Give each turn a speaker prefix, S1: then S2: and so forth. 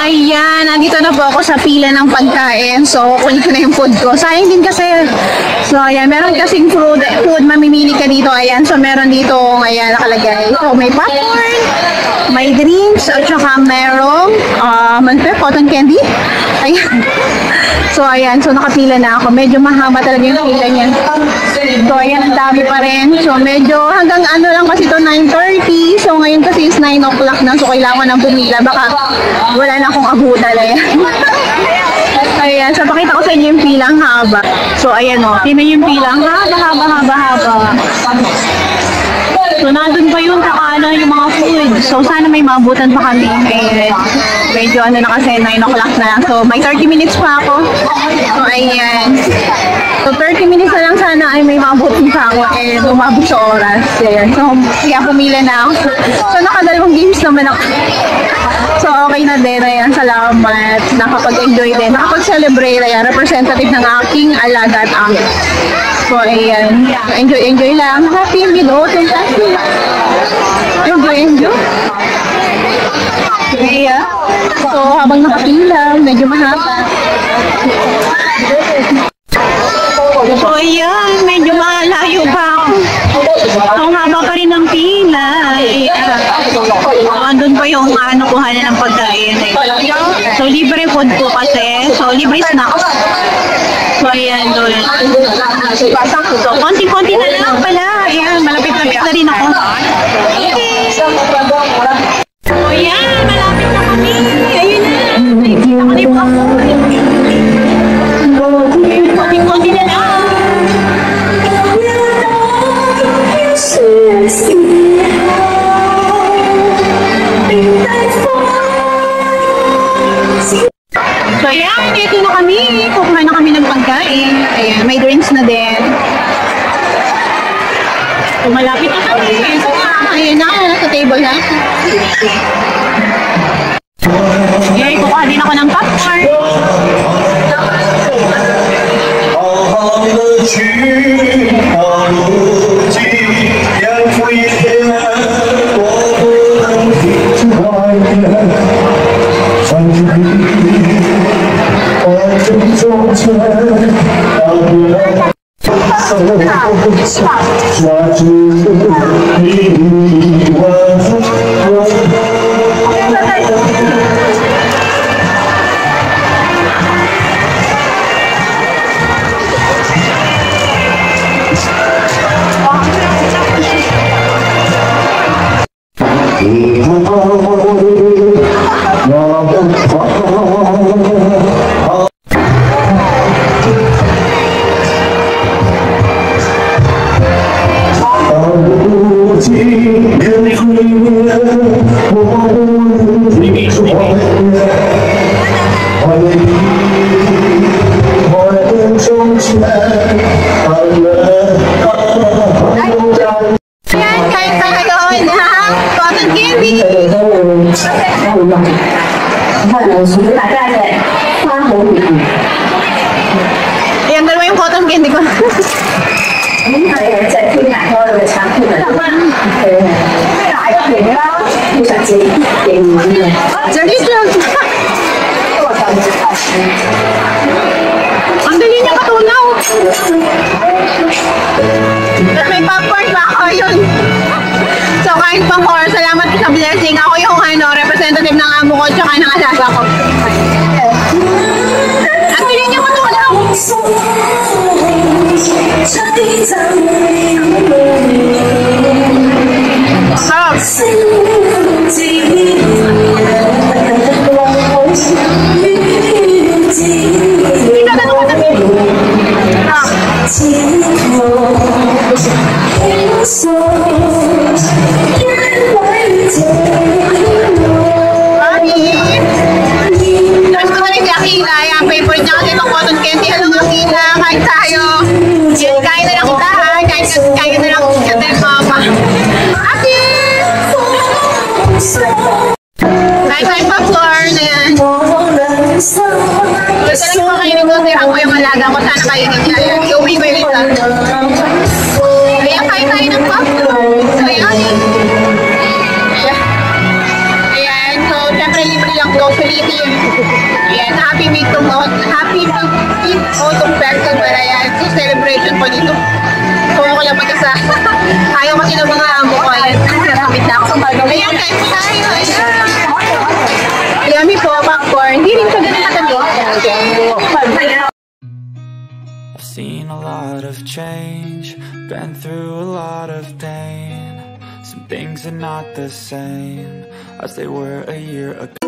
S1: Ayan, nandito na po ako sa pila ng pagkain. So, kunin ko na yung food ko. Sayang din kasi. So, ayan, meron kasing food mamimili ka dito. Ayan, so meron dito, ayan, nakalagay. So, may popcorn, may drinks, at saka merong, cotton candy. Ayan. So, ayan, so nakapila na ako. Medyo mahaba talaga yung pila niya. So, ayan, ang dami pa rin. So, medyo hanggang ano lang kasi ito, 9:30. So, ngayon kasi is 9 o'clock na. So, kailangan nang pumila. Baka wala na akong abutan. Ayan. Ayan, so pakita ko sa inyo yung pilang haba. So, ayan o. Tingnan yung pilang haba. So, nandun pa yun sa kanan yung mga food. So, sana may maabutan pa kami. Medyo ano na kasi, 9 o'clock na. So, may 30 minutes pa ako. So, ayan. So, 30 minutes na lang sana ay may maabutan pa ako. Umabot sa oras. Ayan. So, kaya pumila na ako. So, nakadalawang games naman ako. So, okay na din. Ayan, salamat. Nakapag-enjoy din. Nakapag-celebrate. Ayan, representative ng aking alaga at amin. So, ayan. Enjoy lang. Happy meal. Fantastic. Enjoy. Ayan. So, habang nakapila, medyo mahaba. So, ayan. Medyo malayo pa ako. Ang haba pa rin ng pila. Andun pa yung kuhanan ng pagkain. So, libre food po kasi. So, libre snacks. So, ayan doon. So, konti-konti na lang pala. Ayan, malapit-lapit na rin ako. Okay. So, ayan, malapit na kami. Ayun na. Nakalip ako. Konti-konti na lang. So, ayan, dito na kami. Kukuha na kami ng pagkain. Ayan, may drinks na din. So, malapit na kami. So, ayan na, sa table na. Ayan, kukuha din ako ng popcorn. Ayan, dalawa yung cotton candy ko. Ang dali niya katunaw. May popcorn pa ako yun. So, kain pang or. Salamat sa blessing. Ako yung representative ng amo ko tsaka ng alaga ko. Ang dali niya katunaw. Sarap. Favorite niya kasi itong cotton candy. Hello, Akila. Kain tayo. Kain na lang kita, ha? Kain na lang kita, mama. Ate! Kain popcorn. Ayan. Talagang makainin ko. Ako yung alaga ko. Sana kainin niya. Ayan. Iuwi ko yung isa. Ayan, kain tayo ng popcorn. Ayan. Ayan. So, syempre, libre bilang grocery team. Ayan, happy autumn festival. Ayan, so celebration po dito. So ako lang mag-isa. Ayaw kasi ng mga amo ko. Ayan, naramit na ako sa bago. Ayan, kain po tayo. Ayan. Yummy po, popcorn. Hindi rin ko ganun katabi.
S2: I've seen a lot of change, been through a lot of pain. Some things are not the same as they were a year ago.